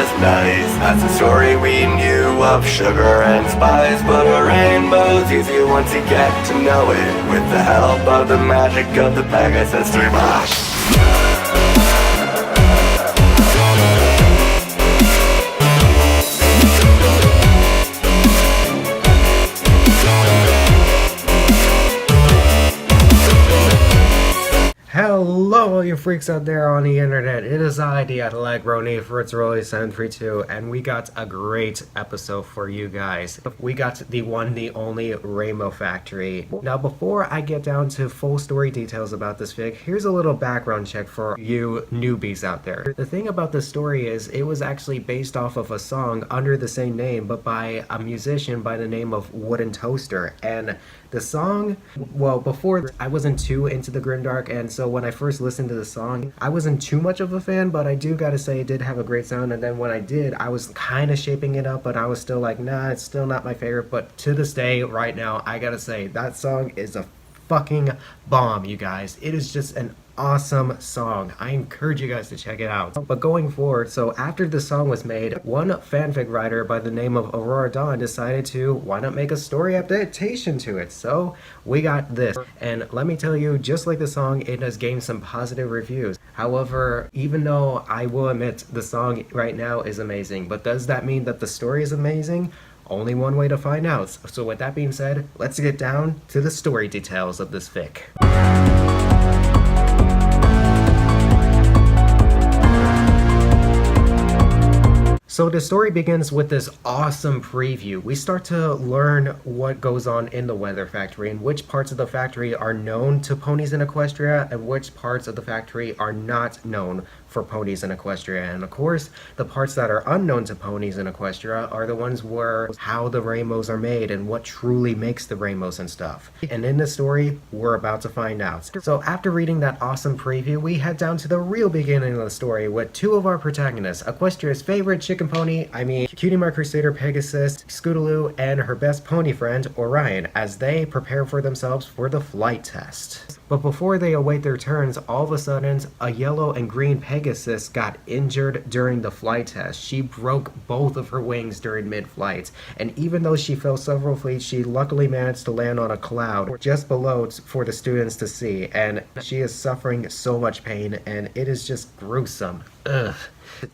as nice as the story we knew of sugar and spice. But a rainbow's easy once you get to know it, with the help of the magic of the Pegasus 3 Bosh. Hello all you freaks out there on the internet, it is I, the Roni, FritzRolle732, and we got a great episode for you guys. We got the one, the only Rainbow Factory. Now before I get down to full story details about this fic, here's a little background check for you newbies out there. The thing about this story is it was actually based off of a song under the same name, but by a musician by the name of Wooden Toaster. And the song, well, before I wasn't too into the Grimdark, and so when I first listened to the song, I wasn't too much of a fan, but I do gotta say it did have a great sound. And then when I did, I was kind of shaping it up, but I was still like, nah, it's still not my favorite. But to this day, right now, I gotta say that song is a fucking bomb, you guys. It is just an awesome song. I encourage you guys to check it out. But going forward, so after the song was made, one fanfic writer by the name of Aurora Dawn decided to, why not make a story adaptation to it? So we got this, and let me tell you, just like the song, it has gained some positive reviews. However, even though I will admit the song right now is amazing, but does that mean that the story is amazing? Only one way to find out. So with that being said, let's get down to the story details of this fic. So the story begins with this awesome preview. We start to learn what goes on in the weather factory and which parts of the factory are known to ponies in Equestria and which parts of the factory are not known for ponies in Equestria. And of course, the parts that are unknown to ponies in Equestria are the ones where how the rainbows are made and what truly makes the rainbows and stuff. And in this story, we're about to find out. So after reading that awesome preview, we head down to the real beginning of the story with two of our protagonists, Equestria's favorite chicken pony, Cutie Mark Crusader Pegasus, Scootaloo, and her best pony friend, Orion, as they prepare for themselves for the flight test. But before they await their turns, all of a sudden, a yellow and green Pegasus got injured during the flight test. She broke both of her wings during mid-flight, and even though she fell several feet, she luckily managed to land on a cloud just below for the students to see, and she is suffering so much pain, and it is just gruesome. Ugh.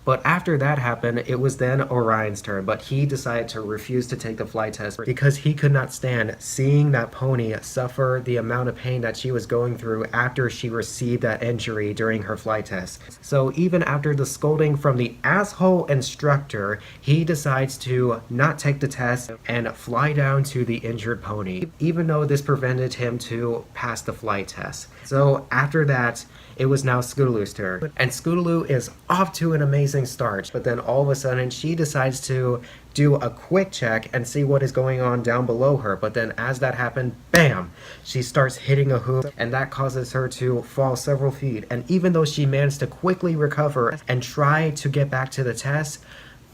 But after that happened, it was then Orion's turn, but he decided to refuse to take the flight test because he could not stand seeing that pony suffer the amount of pain that she was going through after she received that injury during her flight test. So even after the scolding from the asshole instructor, he decides to not take the test and fly down to the injured pony, even though this prevented him to pass the flight test. So after that, it was now Scootaloo's turn, and Scootaloo is off to an amazing start, but then all of a sudden she decides to do a quick check and see what is going on down below her, but then as that happened, bam, she starts hitting a hoop, and that causes her to fall several feet. And even though she managed to quickly recover and try to get back to the test,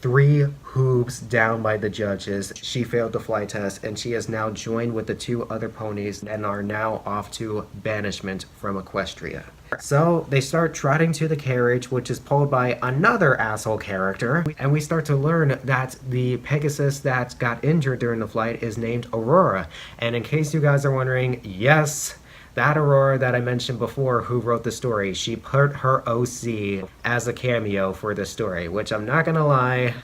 3 hoops down by the judges, she failed the flight test, and she has now joined with the 2 other ponies and are now off to banishment from Equestria. So they start trotting to the carriage, which is pulled by another asshole character, and we start to learn that the Pegasus that got injured during the flight is named Aurora. And in case you guys are wondering, yes, that Aurora that I mentioned before who wrote the story, she put her OC as a cameo for the story, which I'm not gonna lie,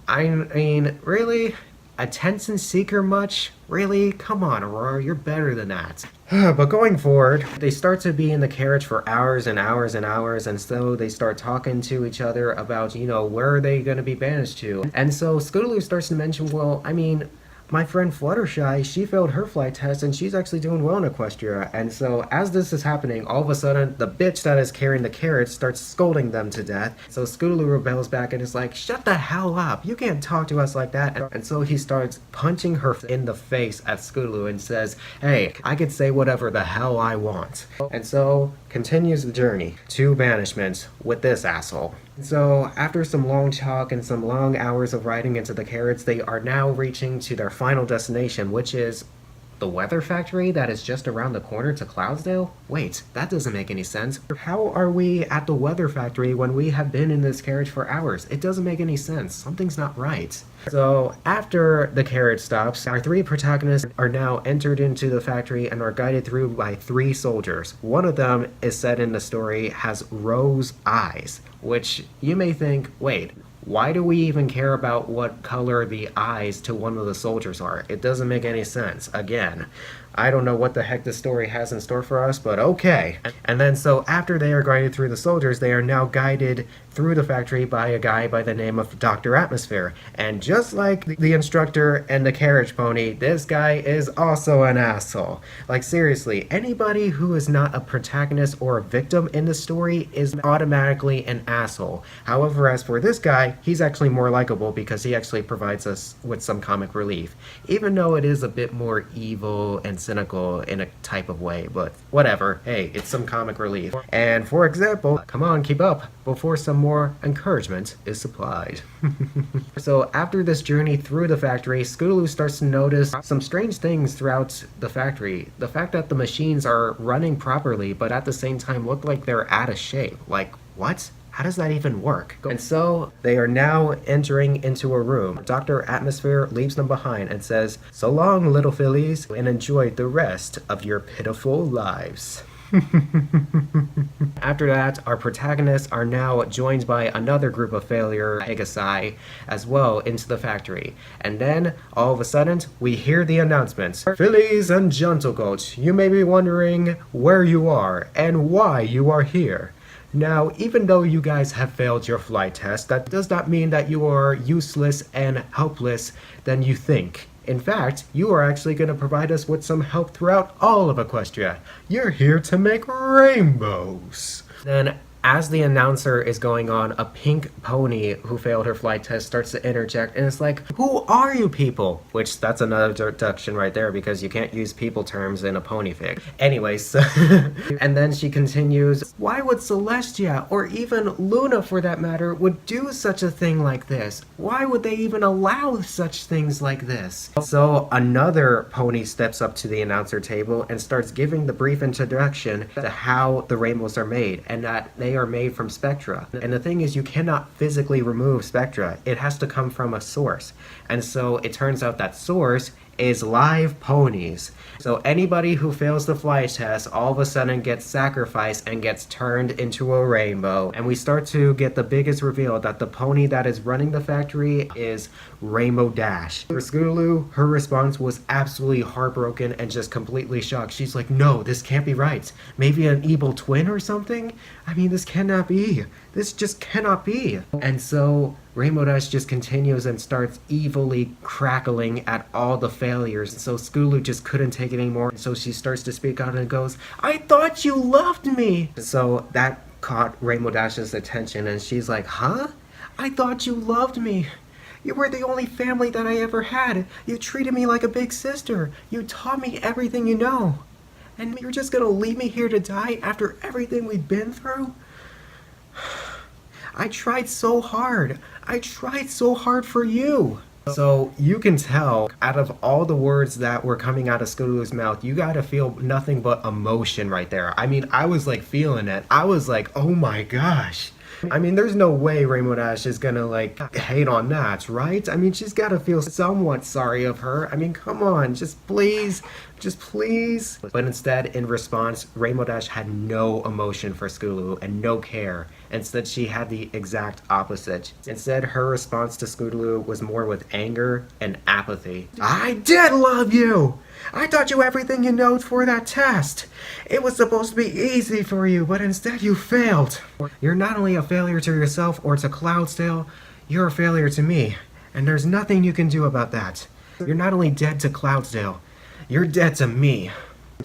I mean, really? Attention seeker much? Really? Come on, Aurora, you're better than that. But going forward, they start to be in the carriage for hours and hours and hours, and so they start talking to each other about, you know, where are they going to be banished to? And so Scootaloo starts to mention, well, I mean, my friend Fluttershy, she failed her flight test and she's actually doing well in Equestria. And so as this is happening, all of a sudden the bitch that is carrying the carriage starts scolding them to death. So Scootaloo rebels back and is like, shut the hell up, you can't talk to us like that. And so he starts punching her in the face at Scootaloo and says, hey, I can say whatever the hell I want. And so continues the journey to banishment with this asshole. So after some long talk and some long hours of riding into the carriage, they are now reaching to their final destination, which is The weather factory that is just around the corner to Cloudsdale? Wait, that doesn't make any sense. How are we at the weather factory when we have been in this carriage for hours? It doesn't make any sense. Something's not right. So after the carriage stops, our three protagonists are now entered into the factory and are guided through by three soldiers. One of them is said in the story has rose eyes, which you may think, wait, why do we even care about what color the eyes to one of the soldiers are? It doesn't make any sense. Again, I don't know what the heck this story has in store for us, but okay. And then so after they are guided through the soldiers, they are now guided through the factory by a guy by the name of Dr. Atmosphere. And just like the instructor and the carriage pony, this guy is also an asshole. Like seriously, anybody who is not a protagonist or a victim in the story is automatically an asshole. However, as for this guy, he's actually more likable because he actually provides us with some comic relief. Even though it is a bit more evil and cynical in a type of way, but whatever. Hey, it's some comic relief. And for example, come on, keep up before some more encouragement is supplied. So after this journey through the factory, Scootaloo starts to notice some strange things throughout the factory. The fact that the machines are running properly, but at the same time look like they're out of shape. Like, what? How does that even work? And so they are now entering into a room. Dr. Atmosphere leaves them behind and says, "So long, little fillies, and enjoy the rest of your pitiful lives." After that, our protagonists are now joined by another group of failure Pegasi as well into the factory. And then, all of a sudden, we hear the announcements. "Fillies and gentlegoats, you may be wondering where you are and why you are here. Now, even though you guys have failed your flight test, that does not mean that you are useless and helpless than you think. In fact, you are actually going to provide us with some help throughout all of Equestria. You're here to make rainbows." Then, as the announcer is going on, a pink pony who failed her flight test starts to interject, and it's like, "Who are you people?" Which, that's another deduction right there, because you can't use people terms in a pony fic. Anyways, and then she continues, "Why would Celestia, or even Luna for that matter, would do such a thing like this? Why would they even allow such things like this?" So another pony steps up to the announcer table and starts giving the brief introduction to how the rainbows are made, and that they are made from spectra. And the thing is, you cannot physically remove spectra. It has to come from a source. And so it turns out that source is live ponies. So anybody who fails the flight test all of a sudden gets sacrificed and gets turned into a rainbow. And we start to get the biggest reveal that the pony that is running the factory is Rainbow Dash. For Scootaloo, her response was absolutely heartbroken and just completely shocked. She's like, "No, this can't be right. Maybe an evil twin or something? I mean, this cannot be. This just cannot be." And so Rainbow Dash just continues and starts evilly crackling at all the failures. And so Scootaloo just couldn't take it anymore. So she starts to speak out and goes, "I thought you loved me." So that caught Rainbow Dash's attention, and she's like, "Huh? I thought you loved me. You were the only family that I ever had. You treated me like a big sister. You taught me everything you know. And you're just gonna leave me here to die after everything we've been through? I tried so hard. I tried so hard for you." So you can tell, out of all the words that were coming out of Scootaloo's mouth, you gotta feel nothing but emotion right there. I mean, I was like feeling it. I was like, oh my gosh. I mean, there's no way Rainbow Dash is gonna like hate on that, right? I mean, she's gotta feel somewhat sorry of her. I mean, come on, just please. But instead, in response, Rainbow Dash had no emotion for Scootaloo and no care. Instead, she had the exact opposite. Instead, her response to Scootaloo was more with anger and apathy. "I did love you! I taught you everything you know for that test. It was supposed to be easy for you, but instead you failed. You're not only a failure to yourself or to Cloudsdale, you're a failure to me. And there's nothing you can do about that. You're not only dead to Cloudsdale, you're dead to me.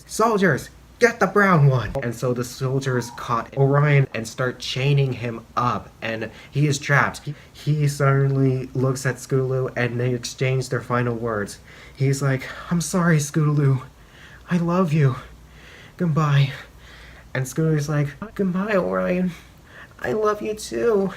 Soldiers, get the brown one!" And so the soldiers caught Orion and start chaining him up, and he is trapped. He suddenly looks at Scootaloo and they exchange their final words. He's like, "I'm sorry, Scootaloo. I love you. Goodbye." And Scootaloo's like, "Goodbye, Orion. I love you too."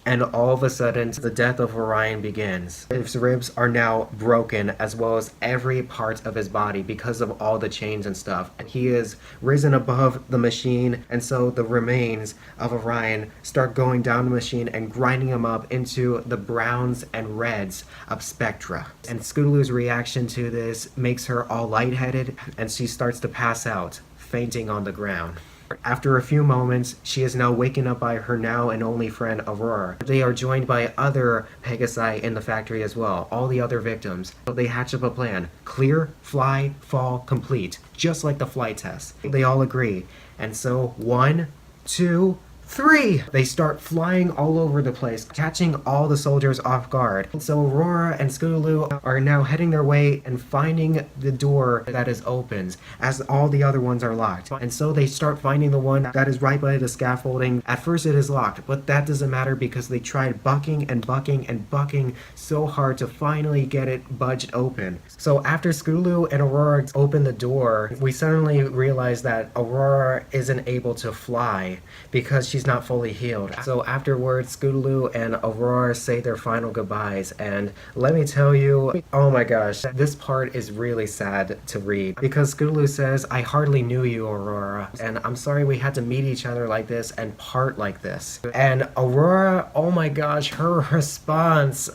And all of a sudden, the death of Orion begins. His ribs are now broken, as well as every part of his body because of all the chains and stuff. And he is risen above the machine, and so the remains of Orion start going down the machine and grinding him up into the browns and reds of Spectra. And Scootaloo's reaction to this makes her all lightheaded, and she starts to pass out, fainting on the ground. After a few moments, she is now waken up by her now and only friend Aurora. They are joined by other Pegasi in the factory as well, all the other victims. They hatch up a plan. Clear, fly, fall, complete. Just like the flight test. They all agree. And so, 1, 2, 3! They start flying all over the place, catching all the soldiers off guard. So Aurora and Scootaloo are now heading their way and finding the door that is opened, as all the other ones are locked. And so they start finding the one that is right by the scaffolding. At first it is locked, but that doesn't matter because they tried bucking and bucking and bucking so hard to finally get it budged open. So after Scootaloo and Aurora open the door, we suddenly realize that Aurora isn't able to fly because she's not fully healed. So afterwards, Scootaloo and Aurora say their final goodbyes, and let me tell you, oh my gosh, this part is really sad to read, because Scootaloo says, "I hardly knew you, Aurora, and I'm sorry we had to meet each other like this and part like this." And Aurora, oh my gosh, her response,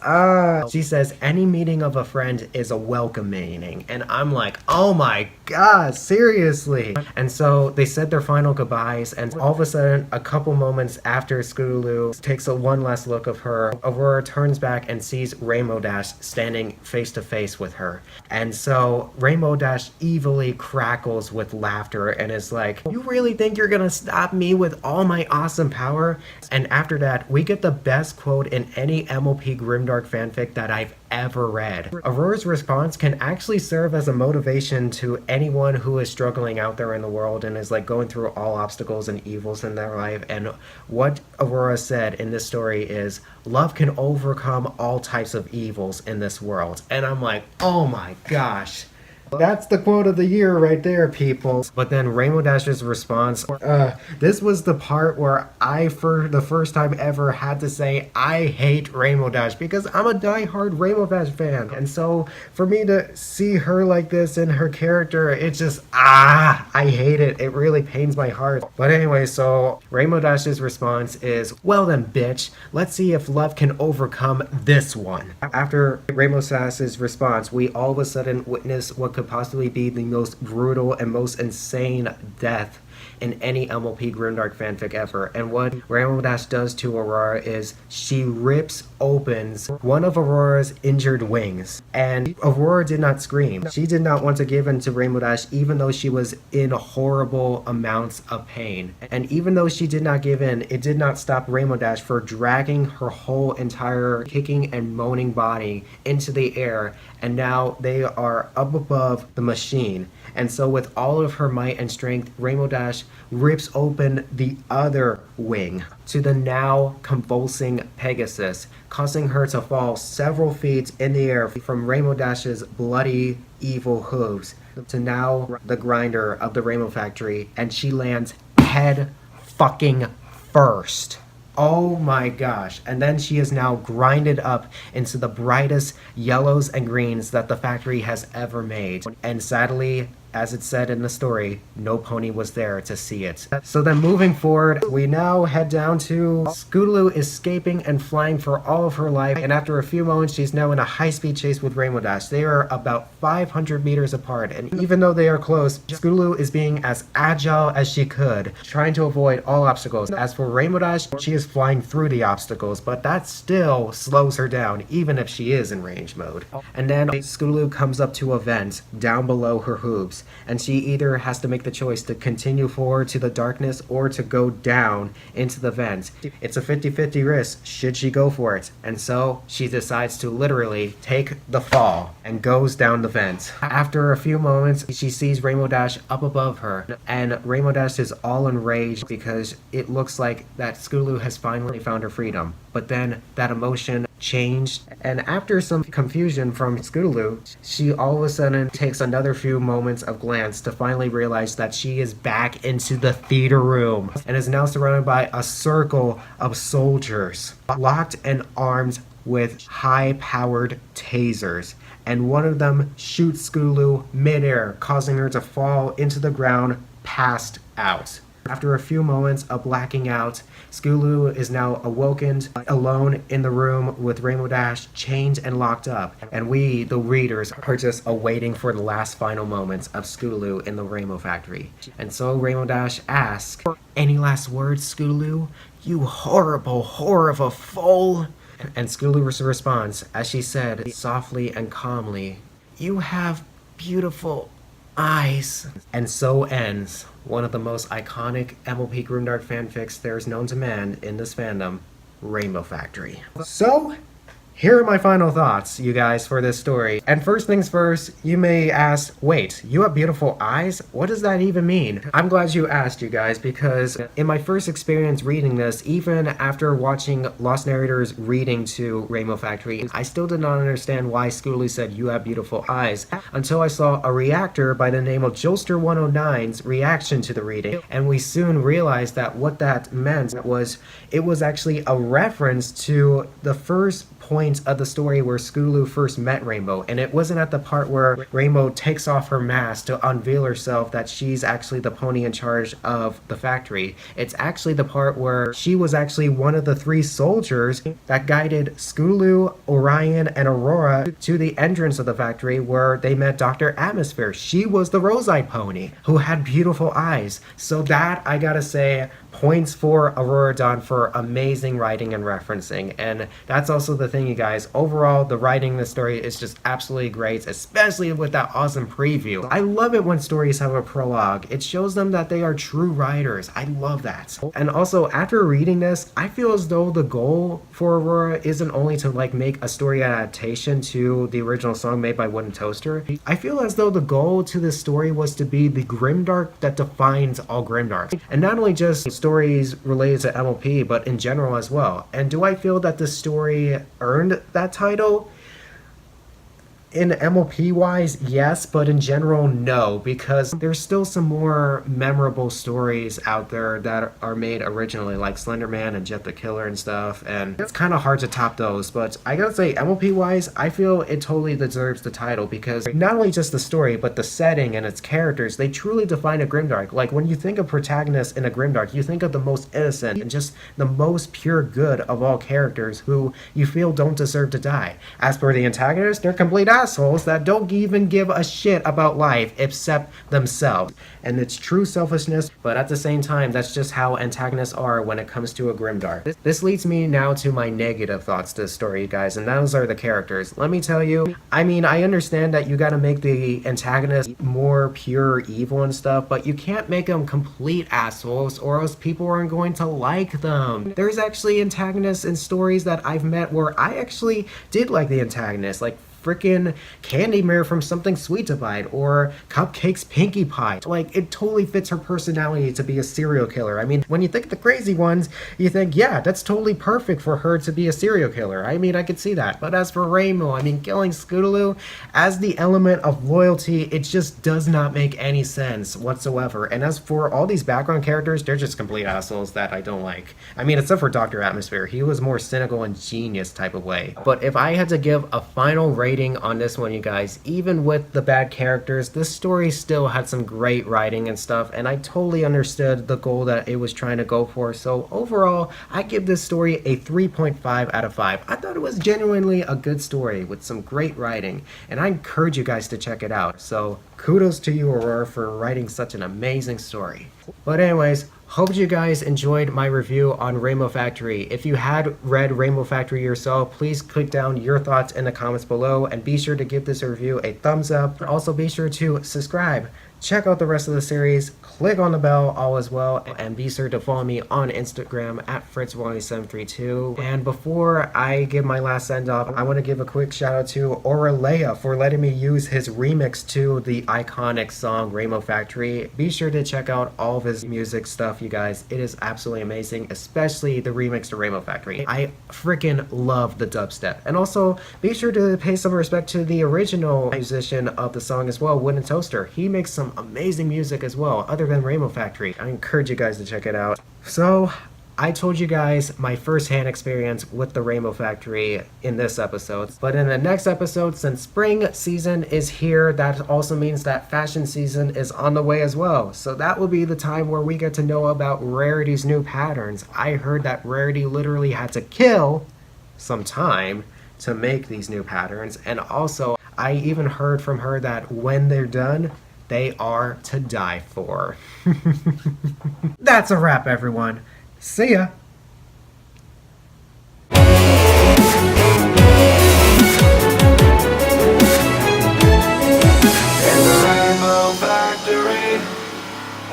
she says, "Any meeting of a friend is a welcome meeting," and I'm like, oh my god, seriously. And so they said their final goodbyes, and all of a sudden, a couple moments after Scootaloo takes a one last look of her, Aurora turns back and sees Rainbow Dash standing face to face with her. And so Rainbow Dash evilly crackles with laughter and is like, "You really think you're gonna stop me with all my awesome power?" And after that, we get the best quote in any MLP Grimdark fanfic that I've ever read. Aurora's response can actually serve as a motivation to anyone who is struggling out there in the world and is like going through all obstacles and evils in their life. And what Aurora said in this story is, "Love can overcome all types of evils in this world." And I'm like, oh my gosh. That's the quote of the year right there, people. But then Rainbow Dash's response, this was the part where I, for the first time ever, had to say I hate Rainbow Dash because I'm a diehard Rainbow Dash fan. And so for me to see her like this in her character, it just, I hate it. It really pains my heart. But anyway, so Rainbow Dash's response is, "Well then, bitch, let's see if love can overcome this one." After Rainbow Dash's response, we all of a sudden witness what could possibly be the most brutal and most insane death in any MLP Grimdark fanfic ever. And what Rainbow Dash does to Aurora is she rips opens one of Aurora's injured wings. And Aurora did not scream. She did not want to give in to Rainbow Dash even though she was in horrible amounts of pain. And even though she did not give in, it did not stop Rainbow Dash for dragging her whole entire kicking and moaning body into the air. And now they are up above the machine. And so with all of her might and strength, Rainbow Dash rips open the other wing to the now convulsing Pegasus, causing her to fall several feet in the air from Rainbow Dash's bloody, evil hooves to now the grinder of the Rainbow Factory, and she lands head fucking first. Oh my gosh. And then she is now grinded up into the brightest yellows and greens that the factory has ever made. And sadly, as it said in the story, no pony was there to see it. So then moving forward, we now head down to Scootaloo escaping and flying for all of her life. And after a few moments, she's now in a high-speed chase with Rainbow Dash. They are about 500 meters apart. And even though they are close, Scootaloo is being as agile as she could, trying to avoid all obstacles. As for Rainbow Dash, she is flying through the obstacles, but that still slows her down, even if she is in range mode. And then Scootaloo comes up to a vent down below her hooves. And she either has to make the choice to continue forward to the darkness or to go down into the vent. It's a 50-50 risk should she go for it. And so she decides to literally take the fall and goes down the vent. After a few moments, she sees Rainbow Dash up above her. And Rainbow Dash is all enraged because it looks like that Scootaloo has finally found her freedom. but then that emotion changed, and after some confusion from Scootaloo, she all of a sudden takes another few moments of glance to finally realize that she is back into the theater room and is now surrounded by a circle of soldiers, locked and armed with high-powered tasers, and one of them shoots Scootaloo midair, causing her to fall into the ground, passed out. After a few moments of blacking out, Scootaloo is now awoken alone in the room with Rainbow Dash chained and locked up. And we, the readers, are just awaiting for the last final moments of Scootaloo in the Rainbow Factory. And so Rainbow Dash asks, "Any last words, Scootaloo? You horrible whore of a foal?" And Scootaloo responds, as she said, softly and calmly, "You have beautiful eyes." And so ends one of the most iconic MLP Grimdark fanfics there is known to man in this fandom, Rainbow Factory. So, here are my final thoughts, you guys, for this story. And first things first, you may ask, wait, you have beautiful eyes? What does that even mean? I'm glad you asked, you guys, because in my first experience reading this, even after watching Lost Narrator's reading to Rainbow Factory, I still did not understand why Scootaloo said, "You have beautiful eyes," until I saw a reactor by the name of Joester109's reaction to the reading, and we soon realized that what that meant was, it was actually a reference to the first point of the story where Scootaloo first met Rainbow, and it wasn't at the part where Rainbow takes off her mask to unveil herself that she's actually the pony in charge of the factory. It's actually the part where she was actually one of the 3 soldiers that guided Scootaloo, Orion, and Aurora to the entrance of the factory where they met Dr. Atmosphere. She was the rose-eyed pony who had beautiful eyes. So that, I gotta say, points for Aurora Dawn for amazing writing and referencing. And that's also the thing, you guys. Overall, the writing in the story is just absolutely great, especially with that awesome preview. I love it when stories have a prologue. It shows them that they are true writers. I love that. And also, after reading this, I feel as though the goal for Aurora isn't only to make a story adaptation to the original song made by Wooden Toaster. I feel as though the goal to this story was to be the grimdark that defines all grimdarks. And not only just stories related to MLP, but in general as well. And do I feel that this story earned that title? In MLP wise, yes, but in general, no, because there's still some more memorable stories out there that are made originally, like Slenderman and Jet the Killer and stuff, and it's kind of hard to top those. But I gotta say, MLP wise, I feel it totally deserves the title, because not only just the story, but the setting and its characters, they truly define a grimdark. Like, when you think of protagonists in a grimdark, you think of the most innocent and just the most pure good of all characters who you feel don't deserve to die. As for the antagonists, they're complete assholes that don't even give a shit about life except themselves and its true selfishness, but at the same time, that's just how antagonists are when it comes to a grimdark. This leads me now to my negative thoughts to the story, you guys, and those are the characters. Let me tell you, I mean, I understand that you gotta make the antagonist more pure evil and stuff, but you can't make them complete assholes or else people aren't going to like them. There's actually antagonists in stories that I've met where I actually did like the antagonist, like frickin' Candy Mare from Something Sweet to Bite, or Cupcake's Pinkie Pie. Like, it totally fits her personality to be a serial killer. I mean, when you think of the crazy ones, you think, yeah, that's totally perfect for her to be a serial killer. I mean, I could see that. But as for Rainbow, I mean, killing Scootaloo as the element of loyalty, it just does not make any sense whatsoever. And as for all these background characters, they're just complete assholes that I don't like. I mean, except for Dr. Atmosphere. He was more cynical and genius type of way. But if I had to give a final rating on this one, you guys, even with the bad characters, this story still had some great writing and stuff, and I totally understood the goal that it was trying to go for. So overall, I give this story a 3.5 out of 5. I thought it was genuinely a good story with some great writing, and I encourage you guys to check it out. So kudos to you, Aurora, for writing such an amazing story. But anyways, hope you guys enjoyed my review on Rainbow Factory. If you had read Rainbow Factory yourself, please click down your thoughts in the comments below and be sure to give this review a thumbs up. Also be sure to subscribe check out the rest of the series, click on the bell, all as well, and be sure to follow me on Instagram at FritzRolle732. And before I give my last send off, I want to give a quick shout out to Aurora for letting me use his remix to the iconic song Rainbow Factory. Be sure to check out all of his music stuff, you guys. It is absolutely amazing, especially the remix to Rainbow Factory. I freaking love the dubstep. And also, be sure to pay some respect to the original musician of the song as well, Wooden Toaster. He makes some amazing music as well, other than Rainbow Factory. I encourage you guys to check it out. So, I told you guys my first-hand experience with the Rainbow Factory in this episode, but in the next episode, since spring season is here, that also means that fashion season is on the way as well. So that will be the time where we get to know about Rarity's new patterns. I heard that Rarity literally had to kill some time to make these new patterns, and also I even heard from her that when they're done, they are to die for. That's a wrap, everyone. See ya! In the Rainbow Factory,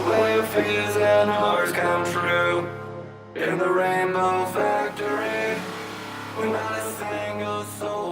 where your fears and hearts come true. In the Rainbow Factory, we're not a single soul.